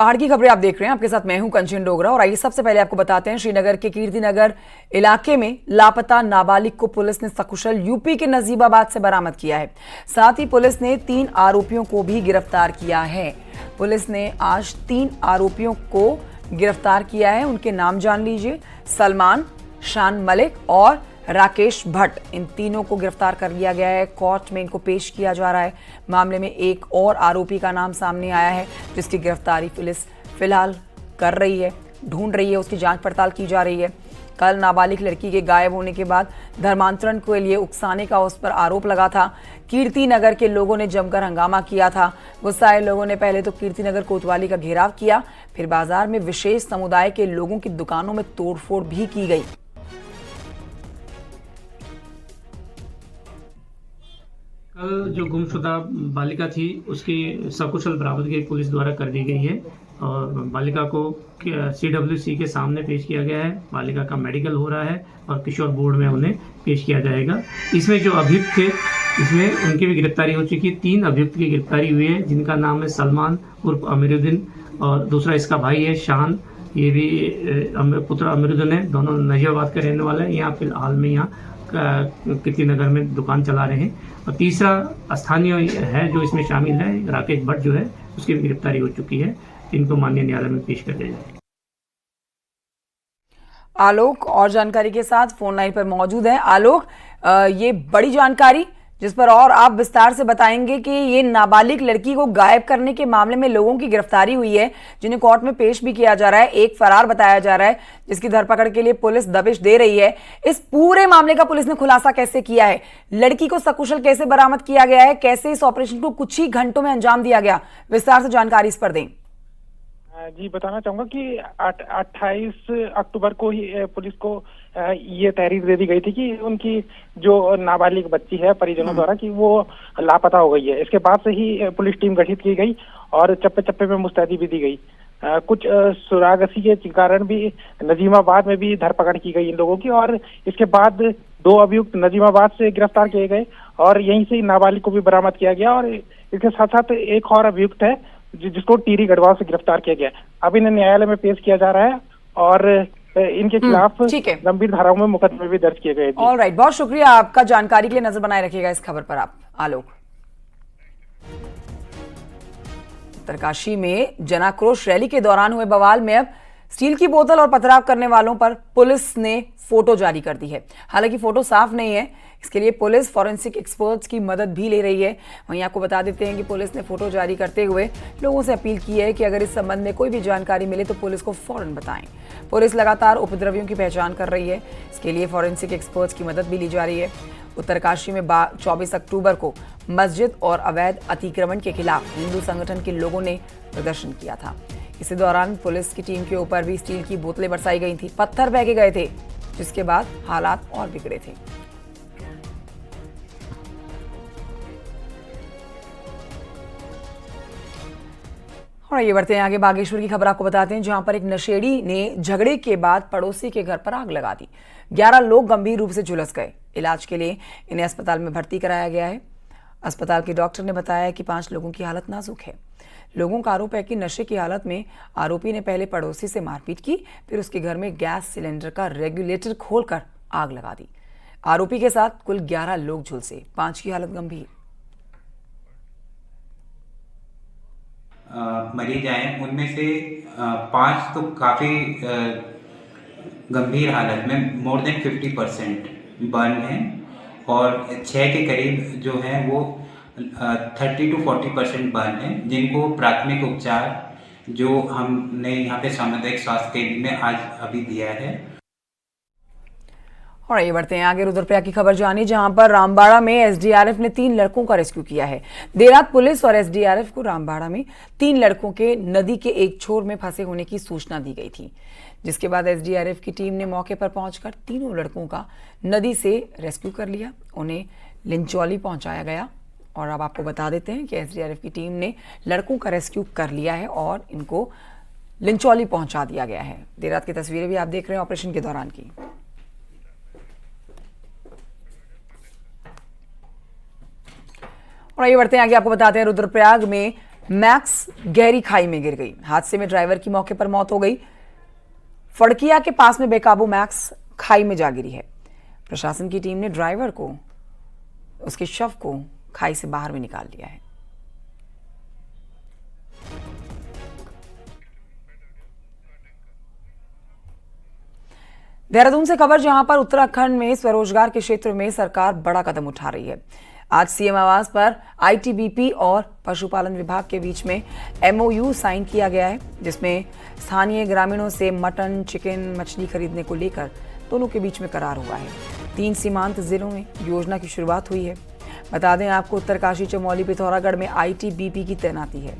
पहाड़ की खबरें आप देख रहे हैं। आपके साथ मैं हूं कंचन डोगरा। और आइए सबसे पहले आपको बताते हैं, श्रीनगर के कीर्तिनगर इलाके में लापता नाबालिग को पुलिस ने सकुशल यूपी के नजीबाबाद से बरामद किया है। साथ ही पुलिस ने 3 आरोपियों को भी गिरफ्तार किया है। पुलिस ने आज 3 आरोपियों को गिरफ्तार किया है। उनके नाम जान लीजिए। सलमान, शान मलिक और राकेश भट्ट, इन तीनों को गिरफ्तार कर लिया गया है। कोर्ट में इनको पेश किया जा रहा है। मामले में एक और आरोपी का नाम सामने आया है, जिसकी गिरफ्तारी पुलिस फिलहाल कर रही है, ढूंढ रही है, उसकी जांच पड़ताल की जा रही है। कल नाबालिग लड़की के गायब होने के बाद धर्मांतरण के लिए उकसाने का उस पर आरोप लगा था। कीर्तिनगर के लोगों ने जमकर हंगामा किया था। गुस्साए लोगों ने पहले तो कीर्तिनगर कोतवाली का घेराव किया, फिर बाजार में विशेष समुदाय के लोगों की दुकानों में तोड़फोड़ भी की गई। कल जो गुमशुदा बालिका थी उसकी सकुशल बरामदगी पुलिस द्वारा कर दी गई है और बालिका को CWC के सामने पेश किया गया है। बालिका का मेडिकल हो रहा है और किशोर बोर्ड में उन्हें पेश किया जाएगा। इसमें जो अभियुक्त थे, इसमें उनकी भी गिरफ्तारी हो चुकी है। 3 अभियुक्त की गिरफ्तारी हुई है, जिनका नाम है सलमान उर्फ अमीरुद्दीन और दूसरा इसका भाई है शान। ये भी पुत्र अमीरुद्दीन है। दोनों नजीबाबाद के रहने वाले हैं। यहाँ फिलहाल में यहाँ कीर्तिनगर में दुकान चला रहे हैं। और तीसरा स्थानीय है जो इसमें शामिल है, राकेश भट्ट जो है, उसकी भी गिरफ्तारी हो चुकी है। इनको माननीय न्यायालय में पेश कर दिया जाएगा। आलोक और जानकारी के साथ फोन लाइन पर मौजूद है। आलोक, ये बड़ी जानकारी जिस पर और आप विस्तार से बताएंगे कि ये नाबालिग लड़की को गायब करने के मामले में लोगों की गिरफ्तारी हुई है, जिन्हें कोर्ट में पेश भी किया जा रहा है। एक फरार बताया जा रहा है, जिसकी धरपकड़ के लिए पुलिस दबिश दे रही है। इस पूरे मामले का पुलिस ने खुलासा कैसे किया है? लड़की को सकुशल कैसे बरामद किया गया है? कैसे इस ऑपरेशन को कुछ ही घंटों में अंजाम दिया गया? विस्तार से जानकारी इस पर दें। जी, बताना चाहूंगा कि 28 अक्टूबर को ही पुलिस को ये तहरीर दे दी गई थी कि उनकी जो नाबालिग बच्ची है परिजनों द्वारा कि वो लापता हो गई है। इसके बाद से ही पुलिस टीम गठित की गई और चप्पे चप्पे में मुस्तैदी भी दी गई। कुछ सुरागसी के कारण भी नजीमाबाद में भी धरपकड़ की गई इन लोगों की और इसके बाद 2 अभियुक्त नजीमाबाद से गिरफ्तार किए गए और यहीं से नाबालिग को भी बरामद किया गया। और इसके साथ साथ एक और अभियुक्त है जिसको टीरी गढ़वाल से गिरफ्तार किया गया। अब इन्हें न्यायालय में पेश किया जा रहा है और इनके खिलाफ गंभीर धाराओं में मुकदमे भी दर्ज किए गए। ऑलराइट, बहुत शुक्रिया आपका। जानकारी के लिए नजर बनाए रखिएगा इस खबर पर आप, आलोक। उत्तरकाशी में जनाक्रोश रैली के दौरान हुए बवाल में अब स्टील की बोतल और पथराव करने वालों पर पुलिस ने फोटो जारी कर दी है। हालांकि फोटो साफ नहीं है, इसके लिए पुलिस फॉरेंसिक एक्सपर्ट्स की मदद भी ले रही है। वहीं आपको बता देते हैं कि पुलिस ने फोटो जारी करते हुए लोगों से अपील की है कि अगर इस संबंध में कोई भी जानकारी मिले तो पुलिस को फौरन बताएं। पुलिस लगातार उपद्रवियों की पहचान कर रही है, इसके लिए फॉरेंसिक एक्सपर्ट्स की मदद भी ली जा रही है। उत्तरकाशी में 24 अक्टूबर को मस्जिद और अवैध अतिक्रमण के खिलाफ हिंदू संगठन के लोगों ने प्रदर्शन किया था। इसी दौरान पुलिस की टीम के ऊपर भी स्टील की बोतलें बरसाई गई थी, पत्थर फेंके गए थे, जिसके बाद हालात और बिगड़े थे। और ये बढ़ते हैं आगे। बागेश्वर की खबर आपको बताते हैं, जहां पर एक नशेड़ी ने झगड़े के बाद पड़ोसी के घर पर आग लगा दी। 11 लोग गंभीर रूप से झुलस गए। इलाज के लिए इन्हें अस्पताल में भर्ती कराया गया है। अस्पताल के डॉक्टर ने बताया कि 5 लोगों की हालत नाजुक है। लोगों का आरोप है कि नशे की हालत में आरोपी ने पहले पड़ोसी से मारपीट की, फिर उसके घर में गैस सिलेंडर का रेगुलेटर खोलकर आग लगा दी। आरोपी के साथ कुल 11 लोग झुलसे, 5 की हालत गंभीर। मरीज आए, उनमें से 5 तो काफ़ी गंभीर हालत में, मोर देन 50% बर्न है और 6 के करीब जो है वो 30 to 40% बर्न है, जिनको प्राथमिक उपचार जो हमने यहाँ पे सामुदायिक स्वास्थ्य केंद्र में आज अभी दिया है। और ये बढ़ते हैं आगे। रुद्रप्रयाग की खबर जानी, जहां पर रामबाड़ा में एसडीआरएफ ने 3 लड़कों का रेस्क्यू किया है। देर रात पुलिस और एसडीआरएफ को रामबाड़ा में 3 लड़कों के नदी के एक छोर में फंसे होने की सूचना दी गई थी, जिसके बाद एसडीआरएफ की टीम ने मौके पर पहुंचकर तीनों लड़कों का नदी से रेस्क्यू कर लिया। उन्हें लिंचौली पहुंचाया गया। और अब आपको बता देते हैं कि एसडीआरएफ की टीम ने लड़कों का रेस्क्यू कर लिया है और इनको लिंचौली पहुंचा दिया गया है। देर रात की तस्वीरें भी आप देख रहे हैं ऑपरेशन के दौरान की। और आइए बढ़ते हैं आगे। आपको बताते हैं रुद्रप्रयाग में मैक्स गहरी खाई में गिर गई। हादसे में ड्राइवर की मौके पर मौत हो गई। फड़किया के पास में बेकाबू मैक्स खाई में जा गिरी है। प्रशासन की टीम ने ड्राइवर को, उसके शव को खाई से बाहर भी निकाल लिया है। देहरादून से खबर, जहां पर उत्तराखंड में स्वरोजगार के क्षेत्र में सरकार बड़ा कदम उठा रही है। आज सीएम आवास पर आईटीबीपी और पशुपालन विभाग के बीच में एमओयू साइन किया गया है, जिसमें स्थानीय ग्रामीणों से मटन, चिकन, मछली खरीदने को लेकर दोनों के बीच में करार हुआ है। 3 सीमांत जिलों में योजना की शुरुआत हुई है। बता दें आपको, उत्तरकाशी, चमोली, पिथौरागढ़ में आईटीबीपी की तैनाती है।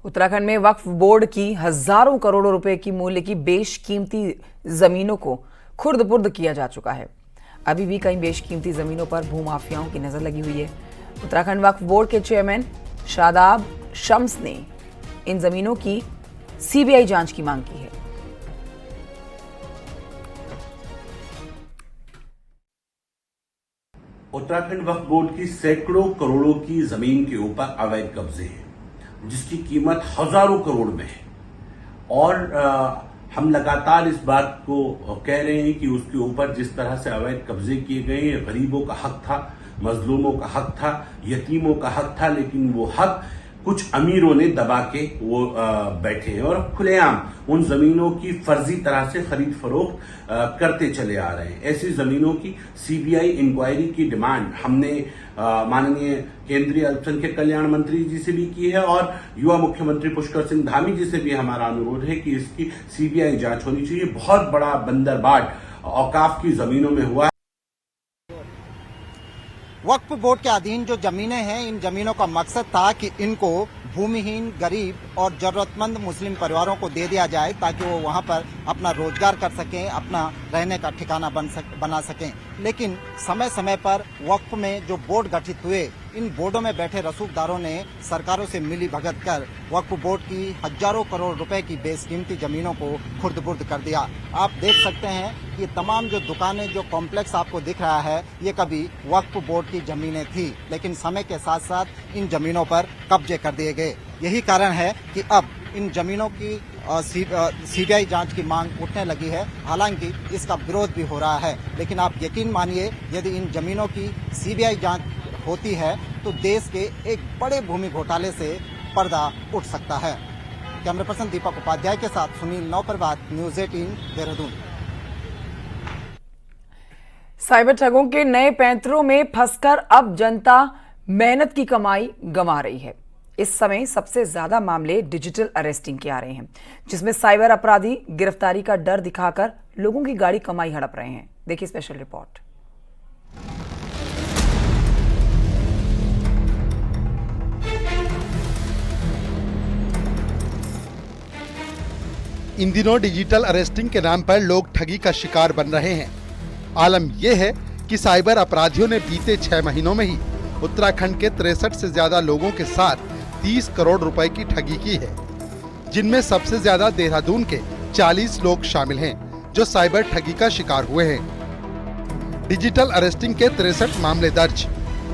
उत्तराखंड में वक्फ बोर्ड की हजारों करोड़ों रुपए की मूल्य की बेशकीमती जमीनों को खुर्द-बुर्द किया जा चुका है। अभी भी कई बेशकीमती जमीनों पर भूमाफियाओं की नजर लगी हुई है। उत्तराखंड वक्फ बोर्ड के चेयरमैन शादाब शम्स ने इन जमीनों की सीबीआई जांच की मांग की है। उत्तराखंड वक्फ बोर्ड की सैकड़ों करोड़ों की जमीन के ऊपर अवैध कब्जे हैं, जिसकी कीमत हजारों करोड़ में है। और हम लगातार इस बात को कह रहे हैं कि उसके ऊपर जिस तरह से अवैध कब्जे किए गए हैं, गरीबों का हक था, मजलूमों का हक था, यतीमों का हक था, लेकिन वो हक कुछ अमीरों ने दबा के वो बैठे हैं और खुलेआम उन जमीनों की फर्जी तरह से खरीद फरोख्त करते चले आ रहे हैं। ऐसी जमीनों की सीबीआई इंक्वायरी की डिमांड हमने माननीय केंद्रीय अल्पसंख्यक कल्याण मंत्री जी से भी की है और युवा मुख्यमंत्री पुष्कर सिंह धामी जी से भी हमारा अनुरोध है कि इसकी सीबीआई जांच होनी चाहिए। बहुत बड़ा बंदरबाट औकाफ की जमीनों में हुआ है। वक्फ बोर्ड के अधीन जो जमीनें हैं, इन जमीनों का मकसद था कि इनको भूमिहीन, गरीब और जरूरतमंद मुस्लिम परिवारों को दे दिया जाए ताकि वो वहां पर अपना रोजगार कर सकें, अपना रहने का ठिकाना बना सकें। लेकिन समय समय पर वक्फ में जो बोर्ड गठित हुए, इन बोर्डों में बैठे रसूखदारों ने सरकारों से मिली भगत कर वक्फ बोर्ड की हजारों करोड़ रुपए की बेशकीमती जमीनों को खुर्द-बुर्द कर दिया। आप देख सकते हैं कि तमाम जो दुकानें, जो कॉम्प्लेक्स आपको दिख रहा है, ये कभी वक्फ बोर्ड की जमीनें थी, लेकिन समय के साथ साथ इन जमीनों पर कब्जे कर दिए गए। यही कारण है कि अब इन जमीनों की सीबीआई जांच की मांग उठने लगी है। हालांकि इसका विरोध भी हो रहा है, लेकिन आप यकीन मानिए, यदि इन जमीनों की सीबीआई जांच होती है तो देश के एक बड़े भूमि घोटाले से पर्दा उठ सकता है। कैमरा पर्सन दीपक उपाध्याय के साथ सुनील नौपरवात, न्यूज 18 देहरादून। साइबर ठगों के नए पैंतरों में फंसकर अब जनता मेहनत की कमाई गंवा रही है। इस समय सबसे ज्यादा मामले डिजिटल अरेस्टिंग के आ रहे हैं, जिसमें साइबर अपराधी गिरफ्तारी का डर दिखाकर लोगों की गाड़ी कमाई हड़प रहे हैं। देखिए स्पेशल रिपोर्ट। इन दिनों डिजिटल अरेस्टिंग के नाम पर लोग ठगी का शिकार बन रहे हैं। आलम यह है कि साइबर अपराधियों ने बीते 6 महीनों में ही उत्तराखंड के 63 से ज्यादा लोगों के साथ 30 करोड़ रुपए की ठगी की है, जिनमें सबसे ज्यादा देहरादून के 40 लोग शामिल हैं, जो साइबर ठगी का शिकार हुए हैं। डिजिटल अरेस्टिंग के 63 मामले दर्ज।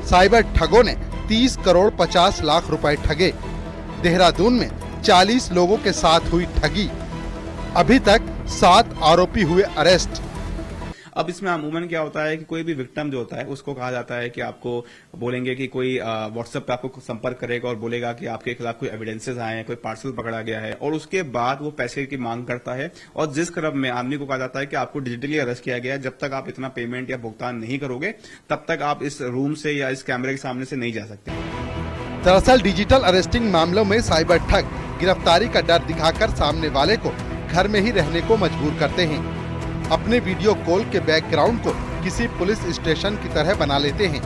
साइबर ठगों ने 30 करोड़ 50 लाख रुपए ठगे। देहरादून में 40 लोगों के साथ हुई ठगी। अभी तक 7 आरोपी हुए अरेस्ट। अब इसमें अमूमन क्या होता है कि कोई भी विक्टिम जो होता है उसको कहा जाता है कि आपको बोलेंगे कि कोई व्हाट्सएप पे आपको संपर्क करेगा और बोलेगा कि आपके खिलाफ कोई एविडेंसेस आए हैं, कोई पार्सल पकड़ा गया है, और उसके बाद वो पैसे की मांग करता है और जिस क्रम में आदमी को कहा जाता है कि आपको डिजिटली अरेस्ट किया गया है, जब तक आप इतना पेमेंट या भुगतान नहीं करोगे तब तक आप इस रूम से या इस कैमरे के सामने से नहीं जा सकते। दरअसल डिजिटल अरेस्टिंग मामलों में साइबर ठग गिरफ्तारी का डर दिखाकर सामने वाले को घर में ही रहने को मजबूर करते हैं। अपने वीडियो कॉल के बैकग्राउंड को किसी पुलिस स्टेशन की तरह बना लेते हैं।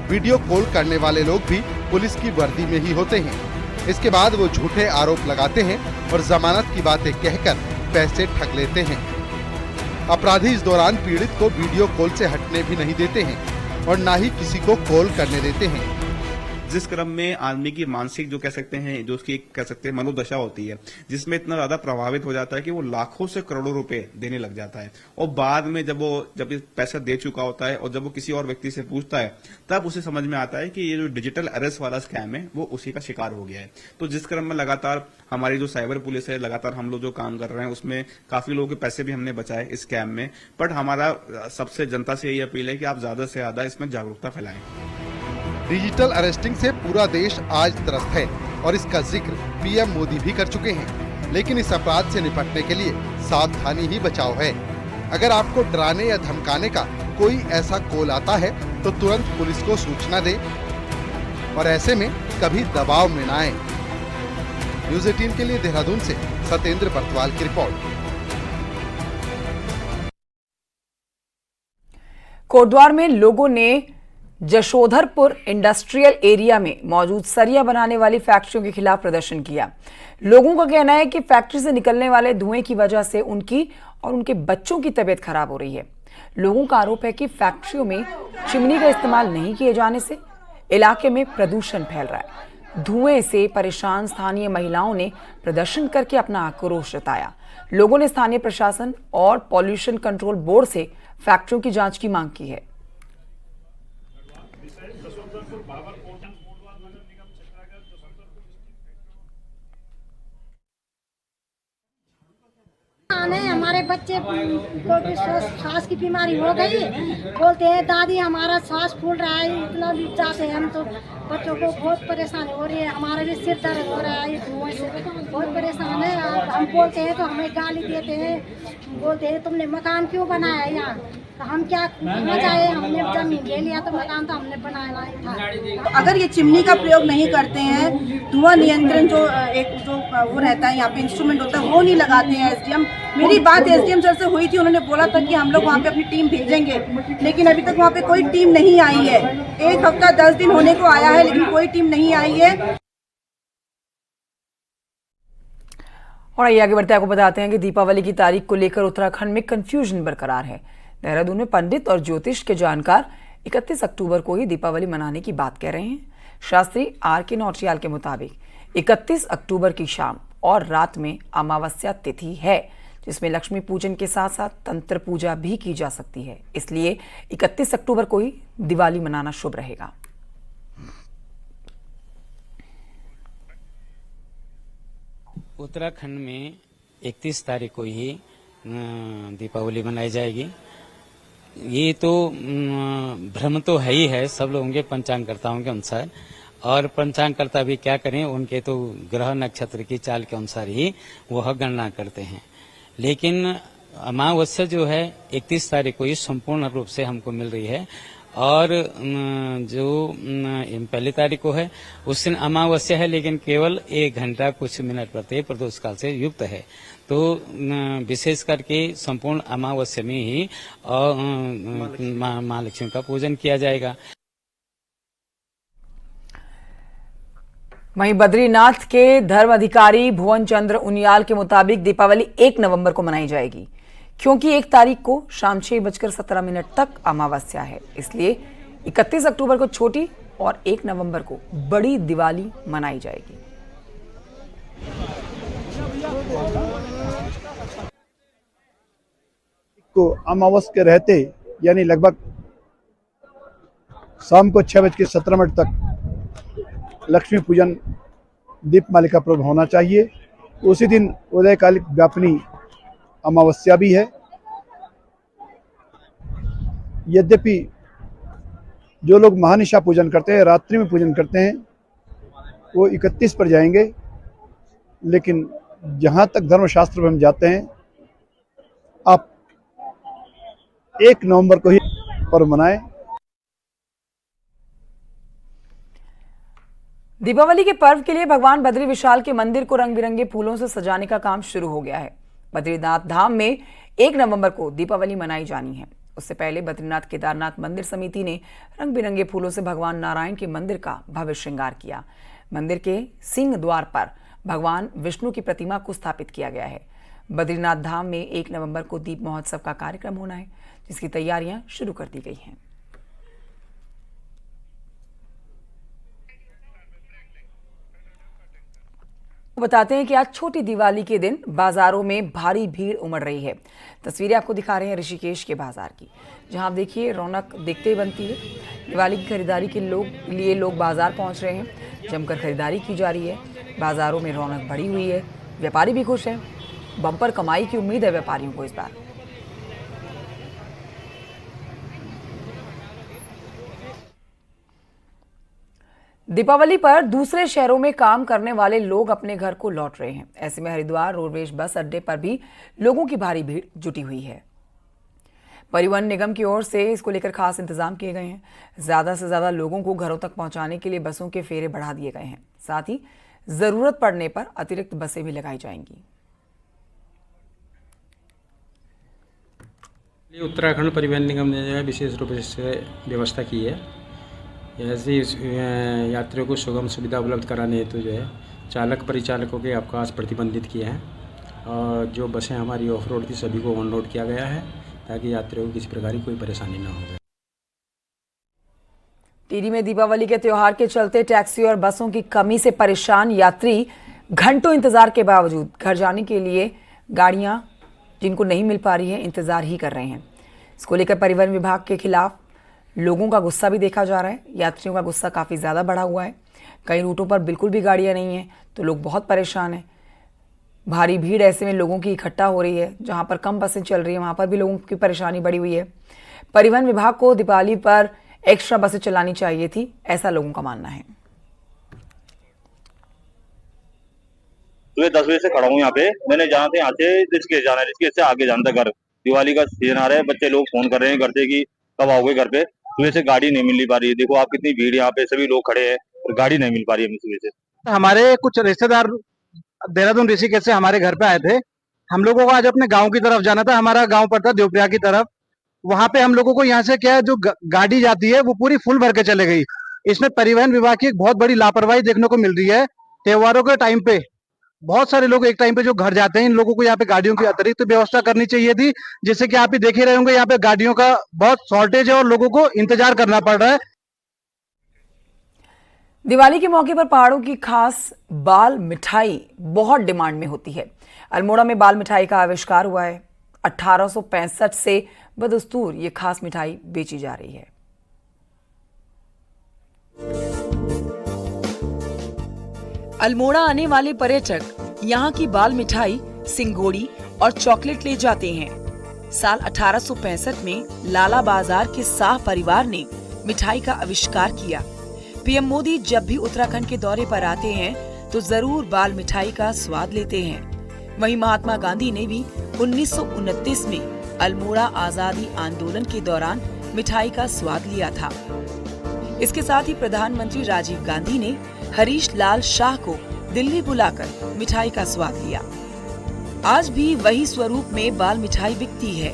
वीडियो कॉल करने वाले लोग भी पुलिस की वर्दी में ही होते हैं। इसके बाद वो झूठे आरोप लगाते हैं और जमानत की बातें कहकर पैसे ठग लेते हैं। अपराधी इस दौरान पीड़ित को वीडियो कॉल से हटने भी नहीं देते हैं और न ही किसी को कॉल करने देते हैं। जिस क्रम में आदमी की मानसिक जो कह सकते हैं, जो उसकी कह सकते हैं मनोदशा होती है, जिसमें इतना ज्यादा प्रभावित हो जाता है कि वो लाखों से करोड़ों रुपए देने लग जाता है, और बाद में जब ये पैसा दे चुका होता है और जब वो किसी और व्यक्ति से पूछता है, तब उसे समझ में आता है कि ये जो डिजिटल अरेस्ट वाला स्कैम है वो उसी का शिकार हो गया है। तो जिस क्रम में लगातार हमारी जो साइबर पुलिस है, लगातार हम लोग जो काम कर रहे हैं, उसमें काफी लोगों के पैसे भी हमने बचाए इस स्कैम में। बट हमारा सबसे जनता से यही अपील है कि आप ज्यादा से ज्यादा इसमें जागरूकता फैलाएं। डिजिटल अरेस्टिंग से पूरा देश आज त्रस्त है और इसका जिक्र पीएम मोदी भी कर चुके हैं। लेकिन इस अपराध से निपटने के लिए सावधानी ही बचाव है। अगर आपको डराने या धमकाने का कोई ऐसा कॉल आता है तो तुरंत पुलिस को सूचना दें और ऐसे में कभी दबाव में न आए। न्यूज़ 18 के लिए देहरादून से सत्येंद्र बर्तवाल की रिपोर्ट। कोटद्वार में लोगों ने जशोधरपुर इंडस्ट्रियल एरिया में मौजूद सरिया बनाने वाली फैक्ट्रियों के खिलाफ प्रदर्शन किया। लोगों का कहना है कि फैक्ट्री से निकलने वाले धुएं की वजह से उनकी और उनके बच्चों की तबीयत खराब हो रही है। लोगों का आरोप है कि फैक्ट्रियों में चिमनी का इस्तेमाल नहीं किए जाने से इलाके में प्रदूषण फैल रहा है। धुएं से परेशान स्थानीय महिलाओं ने प्रदर्शन करके अपना आक्रोश जताया। लोगों ने स्थानीय प्रशासन और पॉल्यूशन कंट्रोल बोर्ड से फैक्ट्रियों की जांच की मांग की है। हमारे बच्चे को भी सांस की बीमारी हो गई, बोलते हैं दादी हमारा सांस फूल रहा है, इतना भी जाते हैं हम तो बच्चों को बहुत परेशानी हो रही है। हमारा भी सिर दर्द हो रहा है, धुएं से बहुत परेशान है। हम बोलते हैं तो हमें गाली देते हैं, बोलते हैं तुमने मकान क्यों बनाया यहाँ, तो हम क्या कहाँ जाए, हमने जमीन ले लिया तो मकान तो हमने बनाया था। तो अगर ये चिमनी का प्रयोग नहीं करते हैं, धुआं नियंत्रण जो वो रहता है यहाँ पे इंस्ट्रूमेंट होता है वो नहीं लगाते हैं एसडीएम। मेरी बात एसडीएम सर से हुई थी, उन्होंने बोला था कि हम लोग वहाँ पे अपनी टीम भेजेंगे, लेकिन अभी तक वहाँ पे कोई टीम नहीं आई है। 1 हफ्ता 10 दिन होने को आया है लेकिन कोई टीम नहीं आई है। और आइए आगे बढ़ते आपको बताते हैं कि दीपावली की तारीख को लेकर उत्तराखंड में कंफ्यूजन बरकरार है। देहरादून में पंडित और ज्योतिष के जानकार 31 अक्टूबर को ही दीपावली मनाने की बात कह रहे हैं। शास्त्री आर.के. नौटियाल के मुताबिक 31 अक्टूबर की शाम और रात में अमावस्या तिथि है, जिसमें लक्ष्मी पूजन के साथ साथ तंत्र पूजा भी की जा सकती है। इसलिए 31 अक्टूबर को ही दिवाली मनाना शुभ रहेगा। उत्तराखंड में 31 तारीख को ही दीपावली मनाई जाएगी। ये तो भ्रम तो है ही है सब लोगों के पंचांगकर्ताओं के अनुसार, और पंचांगकर्ता भी क्या करें, उनके तो ग्रह नक्षत्र की चाल के अनुसार ही वह गणना करते हैं। लेकिन अमावस्या जो है 31 तारीख को ही संपूर्ण रूप से हमको मिल रही है, और जो पहली तारीख को है उस दिन अमावस्या है, लेकिन केवल 1 घंटा कुछ मिनट प्रत्येक प्रदोष काल से युक्त है। तो विशेष करके संपूर्ण अमावस्या में ही माँ लक्ष्मी का पूजन किया जाएगा। वहीं बद्रीनाथ के धर्म अधिकारी भुवन चंद्र उनियाल के मुताबिक दीपावली 1 नवंबर को मनाई जाएगी, क्योंकि 1 तारीख को शाम 6:17 तक अमावस्या है। इसलिए 31 अक्टूबर को छोटी और 1 नवंबर को बड़ी दिवाली मनाई जाएगी। को अमावस्या के रहते यानी लगभग शाम को 6:17 तक लक्ष्मी पूजन दीपमालिका पर्व होना चाहिए। उसी दिन उदयकालिक व्यापनी अमावस्या भी है। यद्यपि जो लोग महानिशा पूजन करते हैं, रात्रि में पूजन करते हैं, वो 31 पर जाएंगे, लेकिन जहाँ तक धर्मशास्त्र में हम जाते हैं, आप 1 नवंबर को ही पर्व मनाएं। दीपावली के पर्व के लिए भगवान बद्री विशाल के मंदिर को रंग बिरंगे फूलों से सजाने का काम शुरू हो गया है। बद्रीनाथ धाम में 1 नवंबर को दीपावली मनाई जानी है। उससे पहले बद्रीनाथ केदारनाथ मंदिर समिति ने रंग बिरंगे फूलों से भगवान नारायण के मंदिर का भव्य श्रृंगार किया। मंदिर के सिंह द्वार पर भगवान विष्णु की प्रतिमा को स्थापित किया गया है। बद्रीनाथ धाम में 1 नवंबर को दीप महोत्सव का कार्यक्रम होना है, जिसकी तैयारियां शुरू कर दी गई हैं। बताते हैं कि आज छोटी दिवाली के दिन बाजारों में भारी भीड़ उमड़ रही है। तस्वीरें आपको दिखा रहे हैं ऋषिकेश के बाजार की, जहां आप देखिए रौनक देखते ही बनती है। दिवाली की खरीदारी के लिए लोग बाजार पहुंच रहे हैं, जमकर खरीदारी की जा रही है। बाजारों में रौनक बढ़ी हुई है, व्यापारी भी खुश हैं। बम्पर कमाई की उम्मीद है व्यापारियों को इस बार। दीपावली पर दूसरे शहरों में काम करने वाले लोग अपने घर को लौट रहे हैं। ऐसे में हरिद्वार रोडवेज बस अड्डे पर भी लोगों की भारी भीड़ जुटी हुई है। परिवहन निगम की ओर से इसको लेकर खास इंतजाम किए गए हैं। ज्यादा से ज्यादा लोगों को घरों तक पहुंचाने के लिए बसों के फेरे बढ़ा दिए गए हैं। साथ ही जरूरत पड़ने पर अतिरिक्त बसें भी लगाई जाएंगी। उत्तराखंड परिवहन निगम ने जो है विशेष रूप से व्यवस्था की है। ऐसे यात्रियों को सुगम सुविधा उपलब्ध कराने हेतु जो है चालक परिचालकों के अवकाश प्रतिबंधित किए हैं और जो बसें हमारी ऑफ रोड थी सभी को ऑन रोड किया गया है ताकि यात्रियों को किसी प्रकार की कोई परेशानी न हो। टिहरी में दीपावली के त्योहार के चलते टैक्सी और बसों की कमी से परेशान यात्री घंटों इंतजार के बावजूद घर जाने के लिए गाड़ियां जिनको नहीं मिल पा रही है इंतजार ही कर रहे हैं। इसको लेकर परिवहन विभाग के खिलाफ लोगों का गुस्सा भी देखा जा रहा है। यात्रियों का गुस्सा काफ़ी ज़्यादा बढ़ा हुआ है। कई रूटों पर बिल्कुल भी गाड़ियां नहीं हैं तो लोग बहुत परेशान हैं। भारी भीड़ ऐसे में लोगों की इकट्ठा हो रही है। जहां पर कम बसें चल रही हैं वहां पर भी लोगों की परेशानी बढ़ी हुई है। परिवहन विभाग को दीपावली पर एक्स्ट्रा बसें चलानी चाहिए थी, ऐसा लोगों का मानना है। सुबह 10 बजे से खड़ा हूँ यहाँ पे। मैंने जहाँ से यहाँ से ऋषिकेश जाना है, ऋषिकेश से आगे जाना था घर। दिवाली का सीजन आ रहा है, बच्चे लोग फोन कर रहे हैं घर से कि कब आओगे घर पे। सुबह से गाड़ी नहीं मिल पा रही है। देखो आप कितनी भीड़ यहाँ पे, सभी लोग खड़े हैं और गाड़ी नहीं मिल पा रही है सुबह से। हमारे कुछ रिश्तेदार देहरादून ऋषिकेश से हमारे घर पे आए थे। हम लोगों को आज अपने गांव की तरफ जाना था। हमारा गांव पड़ता है देवप्रिया की तरफ। वहां पे हम लोगों को यहाँ से क्या है जो गाड़ी जाती है वो पूरी फुल भर के चले गई। इसमें परिवहन विभाग की एक बहुत बड़ी लापरवाही देखने को मिल रही है। त्योहारों के टाइम पे बहुत सारे लोग एक टाइम पे जो घर जाते हैं, इन लोगों को यहाँ पे गाड़ियों की अतिरिक्त व्यवस्था करनी चाहिए थी, जिससे कि आप ही देख ही रहे होंगे यहाँ पे गाड़ियों का बहुत शॉर्टेज है और लोगों को इंतजार करना पड़ रहा है। दिवाली के मौके पर पहाड़ों की खास बाल मिठाई बहुत डिमांड में होती है। अल्मोड़ा में बाल मिठाई का आविष्कार हुआ है। 1865 से बदस्तूर ये खास मिठाई बेची जा रही है। अल्मोड़ा आने वाले पर्यटक यहाँ की बाल मिठाई, सिंगोड़ी और चॉकलेट ले जाते हैं। साल 1865 में लाला बाजार के शाह परिवार ने मिठाई का आविष्कार किया। पीएम मोदी जब भी उत्तराखंड के दौरे पर आते हैं तो जरूर बाल मिठाई का स्वाद लेते हैं। वहीं महात्मा गांधी ने भी 1929 में अल्मोड़ा आजादी आंदोलन के दौरान मिठाई का स्वाद लिया था। इसके साथ ही प्रधानमंत्री राजीव गांधी ने हरीश लाल शाह को दिल्ली बुलाकर मिठाई का स्वाद लिया। आज भी वही स्वरूप में बाल मिठाई बिकती है।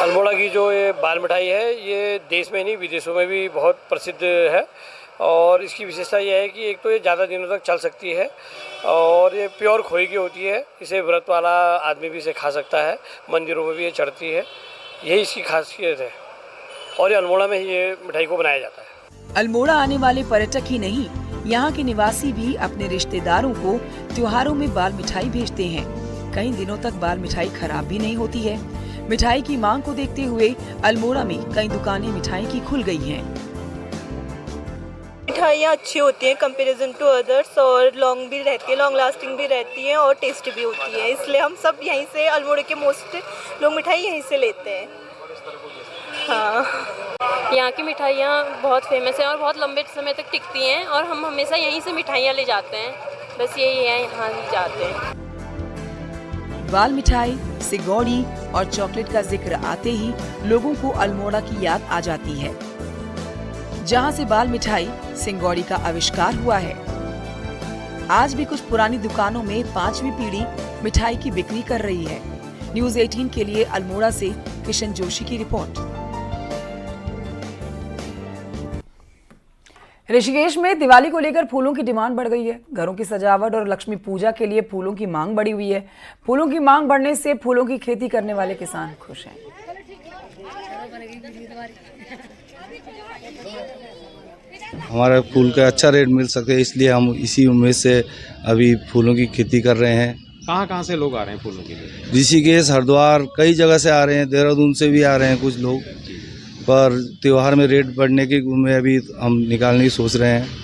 अल्मोड़ा की जो ये बाल मिठाई है ये देश में नहीं विदेशों में भी बहुत प्रसिद्ध है और इसकी विशेषता ये है कि एक तो ये ज़्यादा दिनों तक चल सकती है और ये प्योर खोए की होती है। इसे व्रत वाला आदमी भी इसे खा सकता है, मंदिरों में भी ये चढ़ती है, यही इसकी खासियत है और ये अल्मोड़ा में ही ये मिठाई को बनाया जाता है। अल्मोड़ा आने वाले पर्यटक ही नहीं, यहाँ के निवासी भी अपने रिश्तेदारों को त्योहारों में बाल मिठाई भेजते हैं। कई दिनों तक बाल मिठाई खराब भी नहीं होती है। मिठाई की मांग को देखते हुए अल्मोड़ा में कई दुकानें मिठाई की खुल गई हैं। मिठाइयाँ अच्छी होती हैं कंपैरिजन टू अदर्स और लॉन्ग भी रहती है, लॉन्ग लास्टिंग भी रहती है और टेस्टी भी होती है। इसलिए हम सब यहीं से अल्मोड़ा के मोस्ट लोग मिठाई यहीं से लेते हैं। हाँ, यहाँ की मिठाइयाँ बहुत फेमस है और बहुत लंबे समय तक टिकती हैं और हम हमेशा यहीं से मिठाइयाँ ले जाते हैं। बस यही है, यहाँ ही जाते हैं। बाल मिठाई, सिंगोड़ी और चॉकलेट का जिक्र आते ही लोगों को अल्मोड़ा की याद आ जाती है, जहां से बाल मिठाई, सिंगोड़ी का आविष्कार हुआ है। आज भी कुछ पुरानी दुकानों में 5वीं पीढ़ी मिठाई की बिक्री कर रही है। न्यूज़ 18 के लिए अल्मोड़ा से किशन जोशी की रिपोर्ट। ऋषिकेश में दिवाली को लेकर फूलों की डिमांड बढ़ गई है। घरों की सजावट और लक्ष्मी पूजा के लिए फूलों की मांग बढ़ी हुई है। फूलों की मांग बढ़ने से फूलों की खेती करने वाले किसान खुश हैं। हमारा फूल का अच्छा रेट मिल सके, इसलिए हम इसी उम्मीद से अभी फूलों की खेती कर रहे हैं। कहाँ कहाँ से लोग आ रहे हैं फूलों के लिए? ऋषिकेश, हरिद्वार, कई जगह से आ रहे हैं, देहरादून से भी आ रहे हैं कुछ लोग, पर त्योहार में रेट बढ़ने के में अभी हम निकालने की सोच रहे हैं।